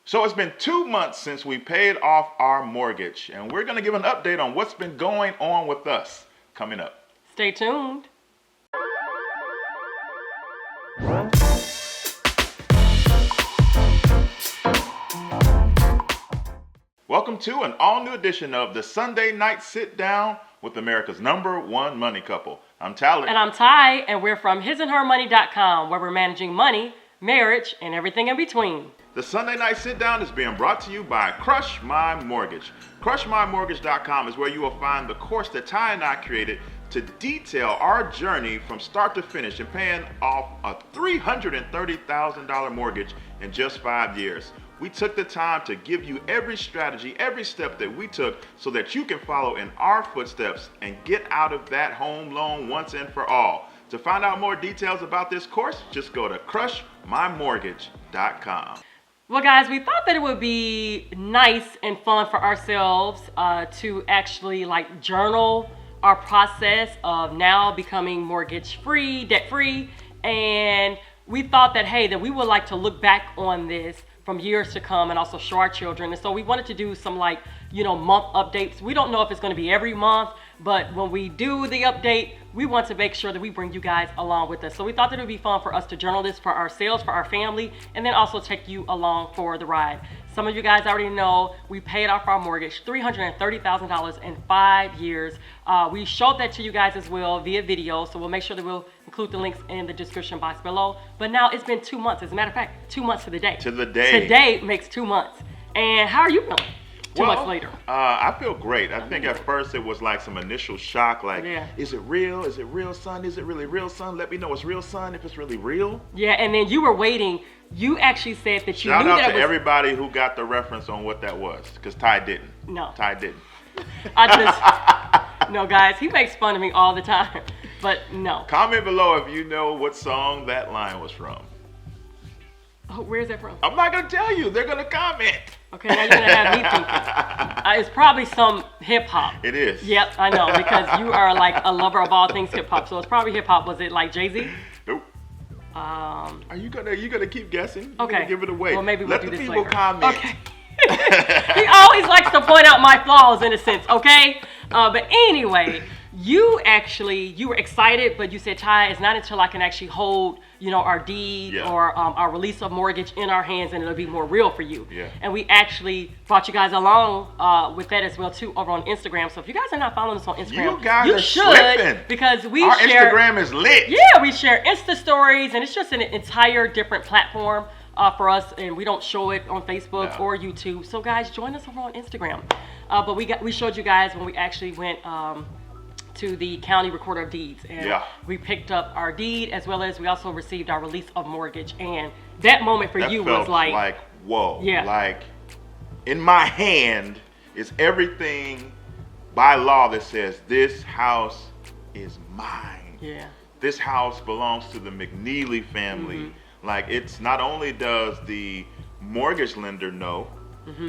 So it's been 2 months since we paid off our mortgage, and we're going to give an update on what's been going on with us coming up. Stay tuned. Welcome to an all-new edition of the Sunday Night Sit Down with America's #1 money couple. I'm Talent. And I'm Ty, and we're from hisandhermoney.com, where we're managing money, marriage, and everything in between. The Sunday Night Sit Down is being brought to you by Crush My Mortgage. CrushMyMortgage.com is where you will find the course that Ty and I created to detail our journey from start to finish in paying off a $330,000 mortgage in just 5 years. We took the time to give you every strategy, every step that we took so that you can follow in our footsteps and get out of that home loan once and for all. To find out more details about this course, just go to CrushMyMortgage.com. Well, guys, we thought that it would be nice and fun for ourselves to actually journal our process of now becoming mortgage-free, debt-free, and we thought that, hey, that we would like to look back on this from years to come and also show our children. And so we wanted to do some month updates. We don't know if it's going to be every month, but when we do the update, we want to make sure that we bring you guys along with us. So we thought that it would be fun for us to journal this for ourselves, for our family, and then also take you along for the ride. Some of you guys already know we paid off our mortgage, $330,000 in 5 years. We showed that to you guys as well via video, so we'll make sure that we'll include the links in the description box below. But now it's been 2 months. As a matter of fact, 2 months to the day. To the day. Today makes 2 months. And how are you feeling? 2 months later. I feel great. I think at first it was like some initial shock, is it real? Is it real, son? Is it really real, son? Let me know it's real, son, if it's really real. Yeah, and then you were waiting. You actually said that you Shout knew out that to everybody who got the reference on what that was, because Ty didn't. No. Ty didn't. No, guys, he makes fun of me all the time, but no. Comment below if you know what song that line was from. Oh, where's that from? I'm not going to tell you. They're going to comment. Okay, now you're going to have me thinking. It's probably some hip-hop. It is. Yep, I know, because you are like a lover of all things hip-hop, so it's probably hip-hop. Was it like Jay-Z? Nope. Are you gonna keep gussing? Okay. Gonna give it away. Well, maybe we'll Let do the this people later. comment. Okay. He always likes to point out my flaws in a sense, okay? But anyway, you were excited, but you said, Ty, it's not until I can actually hold, our deed or our release of mortgage in our hands, and it'll be more real for you. Yeah. And we actually brought you guys along with that as well too over on Instagram. So if you guys are not following us on Instagram, You guys are should slipping. because we Our share. Instagram is lit. Yeah, we share Insta stories, and it's just an entire different platform for us, and we don't show it on Facebook or YouTube. So guys, join us over on Instagram. But we showed you guys when we actually went to the county recorder of deeds, and we picked up our deed, as well as we also received our release of mortgage. And that moment for you was like whoa. Yeah. Like, in my hand is everything by law that says this house is mine. Yeah. This house belongs to the McNeely family. Mm-hmm. Like, it's not only does the mortgage lender know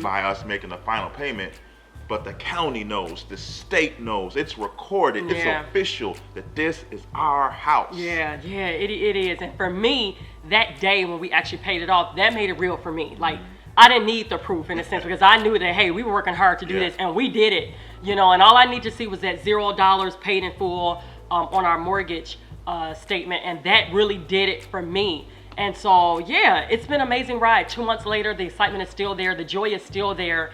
by us making the final payment, but the county knows, the state knows, it's recorded, it's official that this is our house. Yeah, it is. And for me, that day when we actually paid it off, that made it real for me. Like, I didn't need the proof in a sense, because I knew that, hey, we were working hard to do this, and we did it. And all I need to see was that $0 paid in full on our mortgage statement, and that really did it for me. And so, yeah, it's been an amazing ride. 2 months later, the excitement is still there. The joy is still there.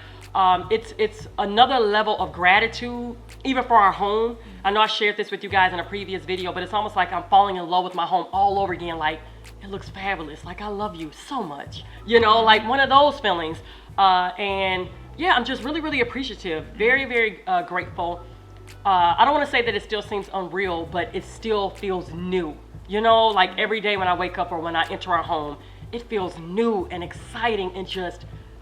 It's another level of gratitude, even for our home. I know I shared this with you guys in a previous video, but it's almost like I'm falling in love with my home all over again. Like, it looks fabulous. Like, I love you so much. Like one of those feelings. And yeah, I'm just really, really appreciative. Very, very grateful. I don't want to say that it still seems unreal, but it still feels new. Like every day when I wake up or when I enter our home, it feels new and exciting, and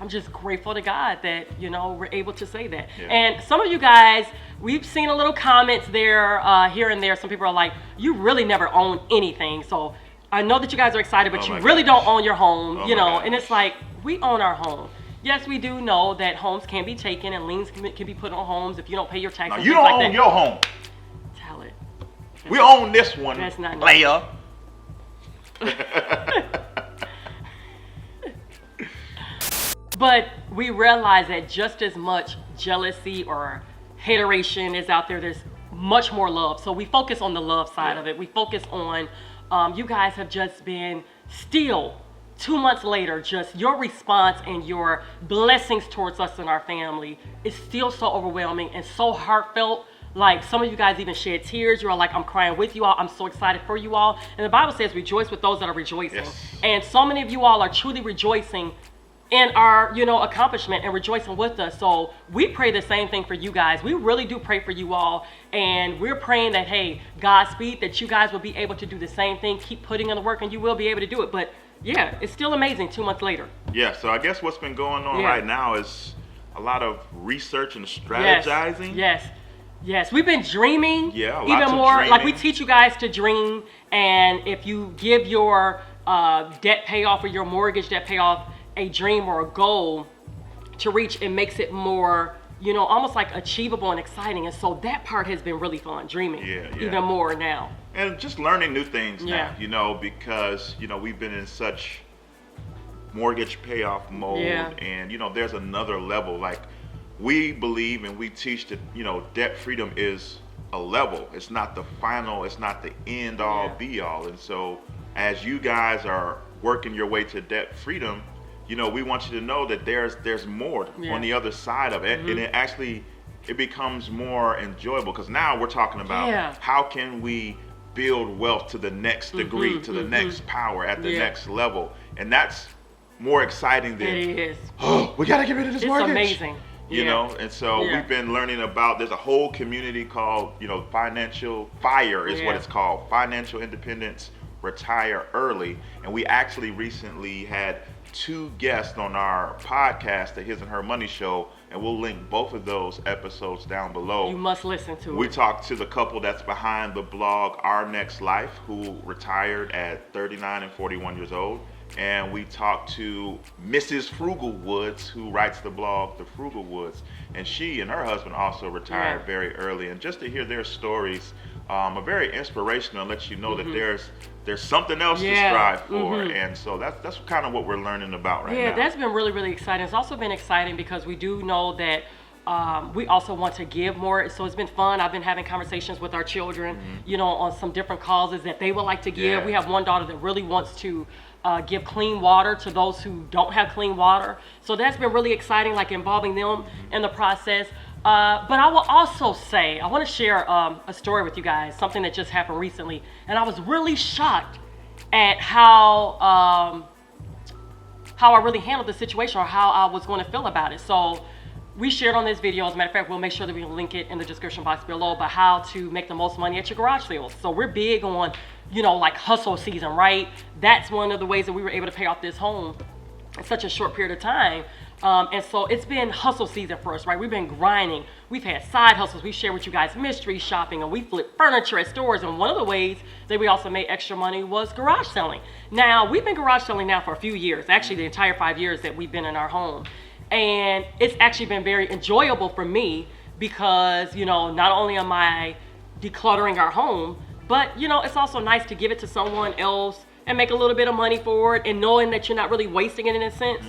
I'm just grateful to God that, we're able to say that. Yeah. And some of you guys, we've seen a little comments there, here and there. Some people are like, you really never own anything. So I know that you guys are excited, but you really don't own your home, and it's like, we own our home. Yes, we do know that homes can be taken and liens can be put on homes if you don't pay your taxes. Now, you don't own your home. Tell it. We own this one, That's not player. But we realize that just as much jealousy or hateration is out there, there's much more love. So we focus on the love side of it. We focus on, you guys have just been still 2 months later, just your response and your blessings towards us and our family is still so overwhelming and so heartfelt. Like, some of you guys even shed tears. You're all like, I'm crying with you all. I'm so excited for you all. And the Bible says, rejoice with those that are rejoicing. Yes. And so many of you all are truly rejoicing in our, accomplishment and rejoicing with us. So we pray the same thing for you guys. We really do pray for you all. And we're praying that, hey, Godspeed, that you guys will be able to do the same thing. Keep putting in the work and you will be able to do it. But yeah, it's still amazing 2 months later. Yeah, so I guess what's been going on right now is a lot of research and strategizing. Yes, we've been dreaming lots even more. of Like, we dreaming. teach you guys to dream, and if you give your debt payoff or your mortgage debt payoff a dream or a goal to reach, it makes it more, almost like achievable and exciting. And so that part has been really fun, dreaming even more now. And just learning new things Yeah. now, because, we've been in such mortgage payoff mode. Yeah. And, there's another level. Like, we believe and we teach that, debt freedom is a level. It's not the final, it's not the end all be all. And so as you guys are working your way to debt freedom, we want you to know that there's more on the other side of it. And it becomes more enjoyable, because now we're talking about how can we build wealth to the next degree, to the next power, at the next level. And that's more exciting than, It is. oh, we got to get rid of this It's mortgage. amazing. And so we've been learning about, there's a whole community called, Financial FIRE is what it's called, Financial Independence, Retire Early. And we actually recently had 2 guests on our podcast, the His and Her Money Show, and we'll link both of those episodes down below. You must listen to We it. talked to the couple that's behind the blog Our Next Life, who retired at 39 and 41 years old. And we talked to Mrs. Frugal Woods, who writes the blog The Frugal Woods. And she and her husband also retired very early. And just to hear their stories are very inspirational, and let you know that there's something else to strive for. And so that's kind of what we're learning about right now. Yeah, that's been really, really exciting. It's also been exciting because we do know that we also want to give more. So it's been fun. I've been having conversations with our children, on some different causes that they would like to give. Yeah. We have one daughter that really wants to give clean water to those who don't have clean water. So that's been really exciting, like involving them in the process. But I will also say, I want to share a story with you guys, something that just happened recently. And I was really shocked at how I really handled the situation, or how I was going to feel about it. So we shared on this video, as a matter of fact, we'll make sure that we link it in the description box below, about how to make the most money at your garage sales. So we're big on, like hustle season, right? That's one of the ways that we were able to pay off this home in such a short period of time. And so it's been hustle season for us, right? We've been grinding. We've had side hustles. We shared with you guys mystery shopping, and we flipped furniture at stores. And one of the ways that we also made extra money was garage selling. Now, we've been garage selling now for a few years, actually the entire 5 years that we've been in our home. And it's actually been very enjoyable for me because, not only am I decluttering our home, but, it's also nice to give it to someone else and make a little bit of money for it, and knowing that you're not really wasting it in a sense.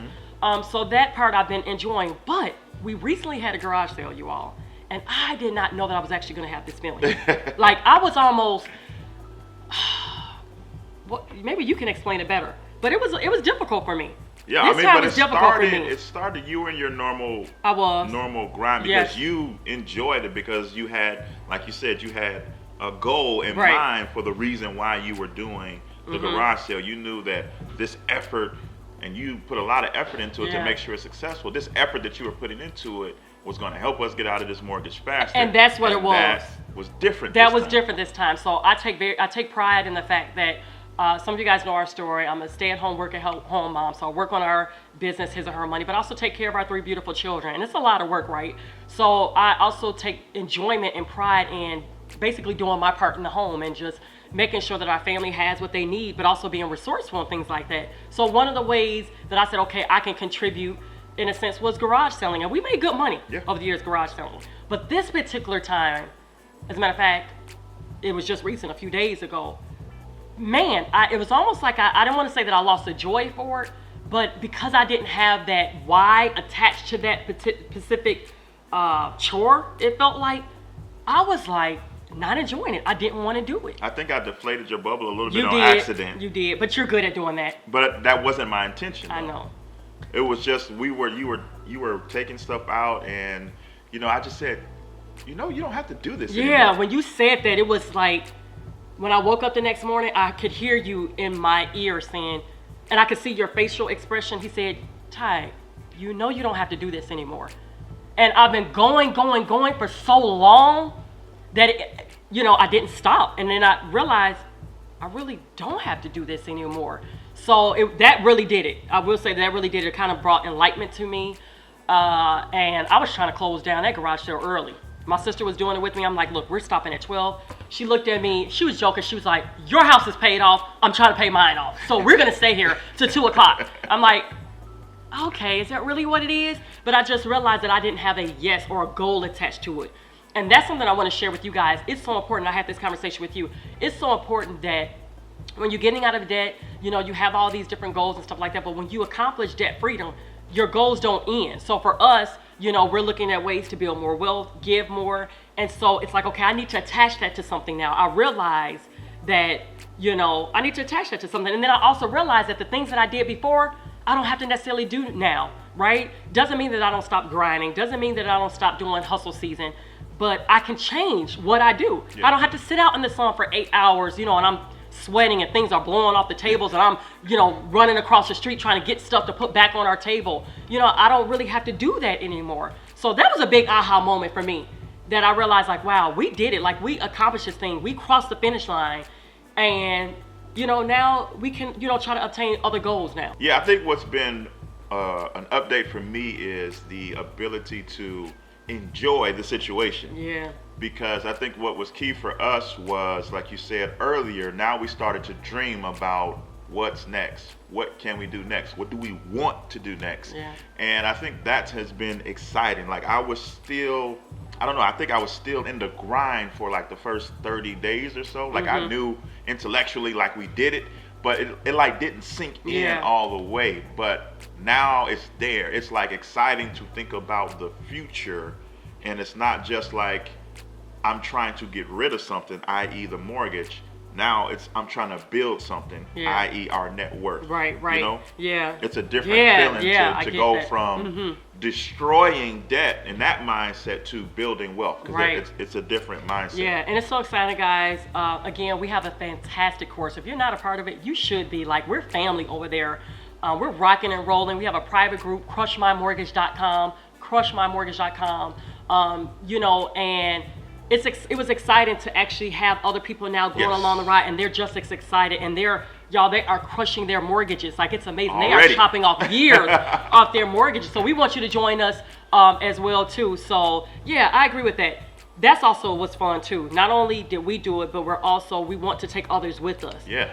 So that part I've been enjoying. But we recently had a garage sale, you all, and I did not know that I was actually going to have this feeling. Like, I was almost, well, maybe you can explain it better, but it was difficult for me. Yeah, this time but was difficult for me. it started you in your normal grind, because Yes. you enjoyed it, because you had, like you said, you had a goal in mind for the reason why you were doing the garage sale. You knew that this effort, and you put a lot of effort into it to make sure it's successful. This effort that you were putting into it was going to help us get out of this mortgage faster. And that's what it was. That was different. That was different this time. So I take pride in the fact that some of you guys know our story. I'm a stay-at-home, work-at-home mom, so I work on our business, His or Her Money, but also take care of our 3 beautiful children. And it's a lot of work, right? So I also take enjoyment and pride in basically doing my part in the home and just making sure that our family has what they need, but also being resourceful and things like that. So one of the ways that I said, okay, I can contribute in a sense, was garage selling. And we made good money over the years garage selling. But this particular time, as a matter of fact, it was just recent, a few days ago, man, it was almost like I didn't want to say that I lost the joy for it, But because I didn't have that why attached to that specific chore, it felt like I was like not enjoying it. I didn't want to do it. I think I deflated your bubble a little bit on accident. You did, but you're good at doing that. But that wasn't my intention. I know. It was just you were taking stuff out, and I just said, you don't have to do this anymore. Yeah, when you said that, it was like when I woke up the next morning, I could hear you in my ear saying, and I could see your facial expression. He said, Ty, you don't have to do this anymore. And I've been going for so long that I didn't stop. And then I realized I really don't have to do this anymore. So that really did it. I will say that really did it. It kind of brought enlightenment to me. And I was trying to close down that garage sale early. My sister was doing it with me. I'm like, look, we're stopping at 12. She looked at me. She was joking. She was like, your house is paid off. I'm trying to pay mine off. So we're going to stay here till 2 o'clock. I'm like, okay, is that really what it is? But I just realized that I didn't have a yes or a goal attached to it. And that's something I want to share with you guys. It's so important. I had this conversation with you. It's so important that when you're getting out of debt, you have all these different goals and stuff like that. But when you accomplish debt freedom, your goals don't end. So for us, we're looking at ways to build more wealth, give more. And so it's like, okay, I need to attach that to something now. I realize that, I need to attach that to something. And then I also realize that the things that I did before, I don't have to necessarily do now, right? Doesn't mean that I don't stop grinding. Doesn't mean that I don't stop doing hustle season. But I can change what I do. Yeah. I don't have to sit out in the sun for 8 hours, and I'm sweating and things are blowing off the tables and I'm, running across the street trying to get stuff to put back on our table. I don't really have to do that anymore. So that was a big aha moment for me that I realized like, wow, we did it. Like we accomplished this thing. We crossed the finish line and, now we can, try to obtain other goals now. Yeah, I think what's been an update for me is the ability to enjoy the situation. Yeah. Because I think what was key for us was, like you said earlier, now we started to dream about what's next. What can we do next? What do we want to do next? Yeah. And I think that has been exciting. Like I think I was still in the grind for like the first 30 days or so. Like I knew intellectually like we did it, but it like didn't sink in all the way. But now it's there. It's like exciting to think about the future, and it's not just like I'm trying to get rid of something, i.e. the mortgage. Now I'm trying to build something, i.e. our net worth. Right. Yeah. It's a different feeling to go from destroying debt in that mindset to building wealth. Because it's a different mindset. Yeah, and it's so exciting, guys. Again, we have a fantastic course. If you're not a part of it, you should be. Like, we're family over there. We're rocking and rolling. We have a private group, crushmymortgage.com, crushmymortgage.com. And it was exciting to actually have other people now going along the ride, and they're just as excited, and they are crushing their mortgages. Like, it's amazing. Already. They are chopping off years off their mortgages. So we want you to join us as well too. So yeah, I agree with that. That's also what's fun too. Not only did we do it, but we want to take others with us. Yeah.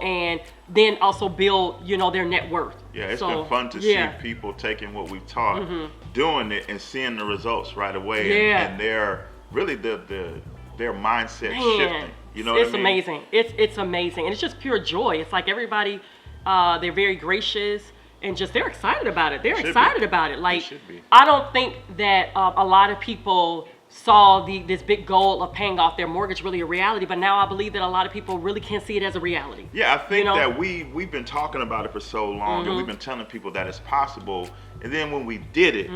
And then also build, their net worth. Yeah, it's been fun to see people taking what we've taught, doing it, and seeing the results right away. Yeah. And they're really their mindset shifting. It's amazing. It's amazing, and it's just pure joy. It's like everybody, they're very gracious, and just they're excited about it. They're excited about it. Like, I don't think that a lot of people saw this big goal of paying off their mortgage really a reality, but now I believe that a lot of people really can't see it as a reality. Yeah, I think that we've been talking about it for so long, and we've been telling people that it's possible, and then when we did it,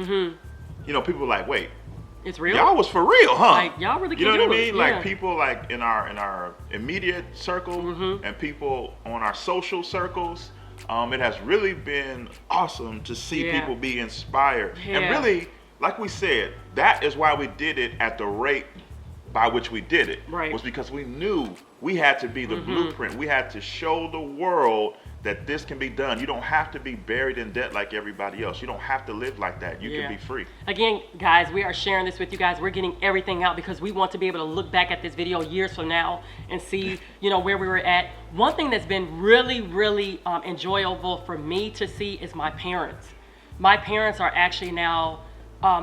people were like, wait, it's real? Y'all was for real, huh? Like, y'all really can do it. You know what I mean? Yeah. Like, people like in our immediate circle and people on our social circles, it has really been awesome to see people be inspired. Yeah. And really, like we said, that is why we did it at the rate by which we did it. Right. Was because we knew we had to be the blueprint. We had to show the world that this can be done. You don't have to be buried in debt like everybody else. You don't have to live like that. You can be free. Again, guys, we are sharing this with you guys. We're getting everything out because we want to be able to look back at this video years from now and see, where we were at. One thing that's been really, really enjoyable for me to see is my parents. My parents are actually now,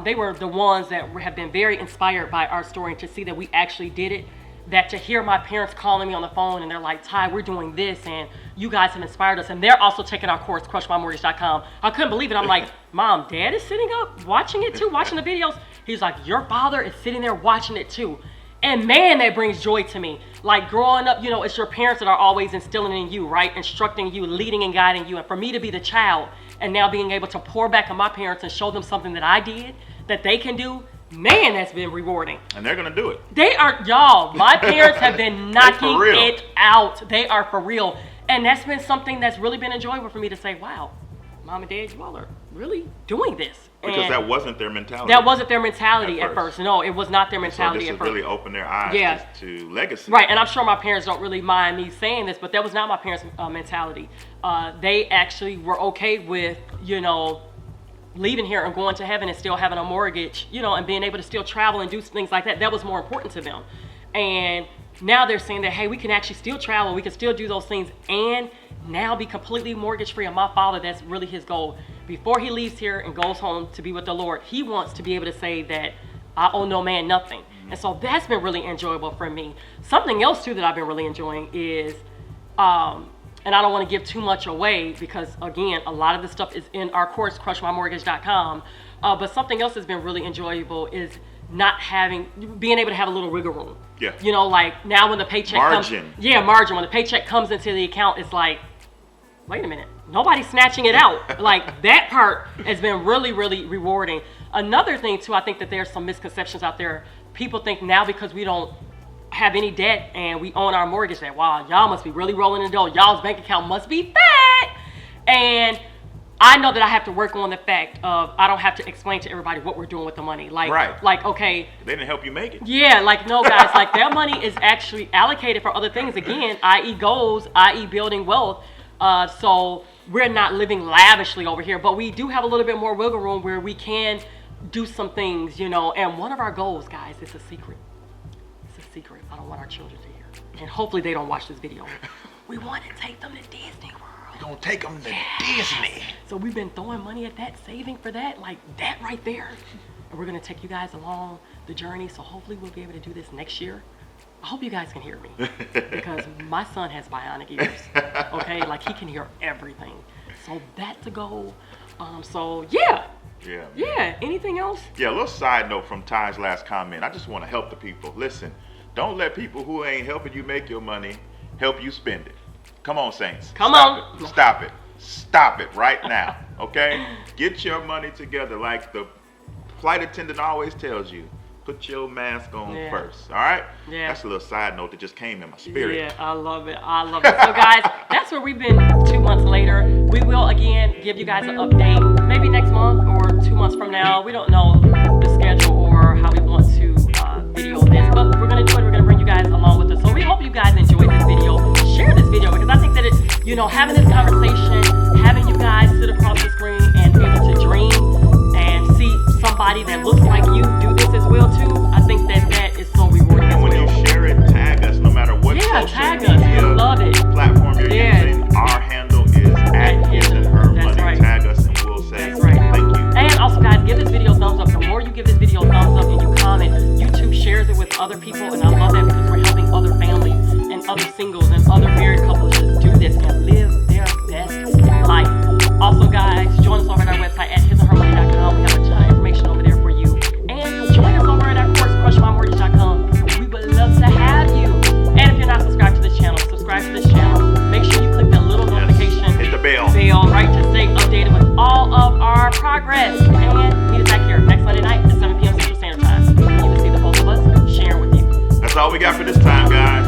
they were the ones that have been very inspired by our story, and to see that we actually did it. that to hear my parents calling me on the phone and they're like, Ty, we're doing this and you guys have inspired us. And they're also taking our course, crushmymortgage.com. I couldn't believe it. I'm like, Mom, Dad is sitting up watching it too, watching the videos. He's like, your father is sitting there watching it too. And man, that brings joy to me. Like growing up, you know, it's your parents that are always instilling in you, right? Instructing you, leading and guiding you. And for me to be the child and now being able to pour back on my parents and show them something that I did, that they can do, man, that's been rewarding. And they're going to do it. They are, y'all, my parents have been knocking it out. They are for real. And that's been something that's really been enjoyable for me to say, wow, Mom and Dad, you all are really doing this. Because and that wasn't their mentality. That wasn't their mentality at first. No, it was not their mentality at first. So this has really opened their eyes to legacy. Right, and I'm sure my parents don't really mind me saying this, but that was not my parents' mentality. They actually were okay with, you know, leaving here and going to heaven and still having a mortgage, you know, and being able to still travel and do things like that. That was more important to them. And now they're saying that, hey, we can actually still travel, we can still do those things and now be completely mortgage free. And my father, that's really his goal. Before he leaves here and goes home to be with the Lord, he wants to be able to say that I owe no man nothing. And so that's been really enjoyable for me. Something else too that I've been really enjoying is, and I don't want to give too much away because again, a lot of the stuff is in our course, crushmymortgage.com. But something else that's been really enjoyable is being able to have a little wiggle room. Yeah. You know, like now when the paycheck margin. When the paycheck comes into the account, it's like, wait a minute, nobody's snatching it out. Like that part has been really, really rewarding. Another thing too, I think that there's some misconceptions out there. People think now because we don't have any debt and we own our mortgage that, wow, y'all must be really rolling in dough. Y'all's bank account must be fat. And I know that I have to work on the fact of I don't have to explain to everybody what we're doing with the money. Like, okay. They didn't help you make it. Yeah, like, no, guys, like that money is actually allocated for other things. Again, i.e. goals, i.e. building wealth. So we're not living lavishly over here, but we do have a little bit more wiggle room where we can do some things, you know. And one of our goals, guys, it's a secret. It's a secret. I don't want our children to hear. And hopefully they don't watch this video. We want to take them to Disney World. We're going to take them to Disney. So we've been throwing money at that, saving for that, like that right there. And we're going to take you guys along the journey. So hopefully we'll be able to do this next year. I hope you guys can hear me because my son has bionic ears, okay? Like he can hear everything. So that's a goal. Yeah, anything else? Yeah, a little side note from Ty's last comment. I just want to help the people. Listen, don't let people who ain't helping you make your money help you spend it. Come on, Saints. Stop it right now, okay? Get your money together like the flight attendant always tells you. Put your mask on first, all right? Yeah. That's a little side note that just came in my spirit. Yeah, I love it. So guys, that's where we've been 2 months later. We will again give you guys an update maybe next month or 2 months from now. We don't know the schedule or how we want to video this, but we're gonna do it. We're gonna bring you guys along with us. So we hope you guys enjoyed this video. Share this video because I think that it's, you know, having this conversation, having you guys sit across the screen and able to dream and see somebody that looks like you do this as well too. I think that is so rewarding. And when you share it, tag us no matter what tag us. We love it. Platform you're using. Our handle is at His and Her Money. Right. Tag us and we'll say thank you. And also guys, give this video a thumbs up. The more you give this video a thumbs up and you comment, YouTube shares it with other people, and I love that because we're helping other families and other singles and other married couples just do this and live their best life. Also guys, join us over at our website at hisandhermoney.com. We have a ton of information over there for you. And join us over at our course, crushmymortgage.com. We would love to have you. And if you're not subscribed to this channel, subscribe to this channel. Make sure you click that little notification. Hit the bell. Right, to stay updated with all of our progress. And meet us back here next Monday night at 7 p.m. Central Standard Time. You can see the both of us sharing with you. That's all we got for this time, guys.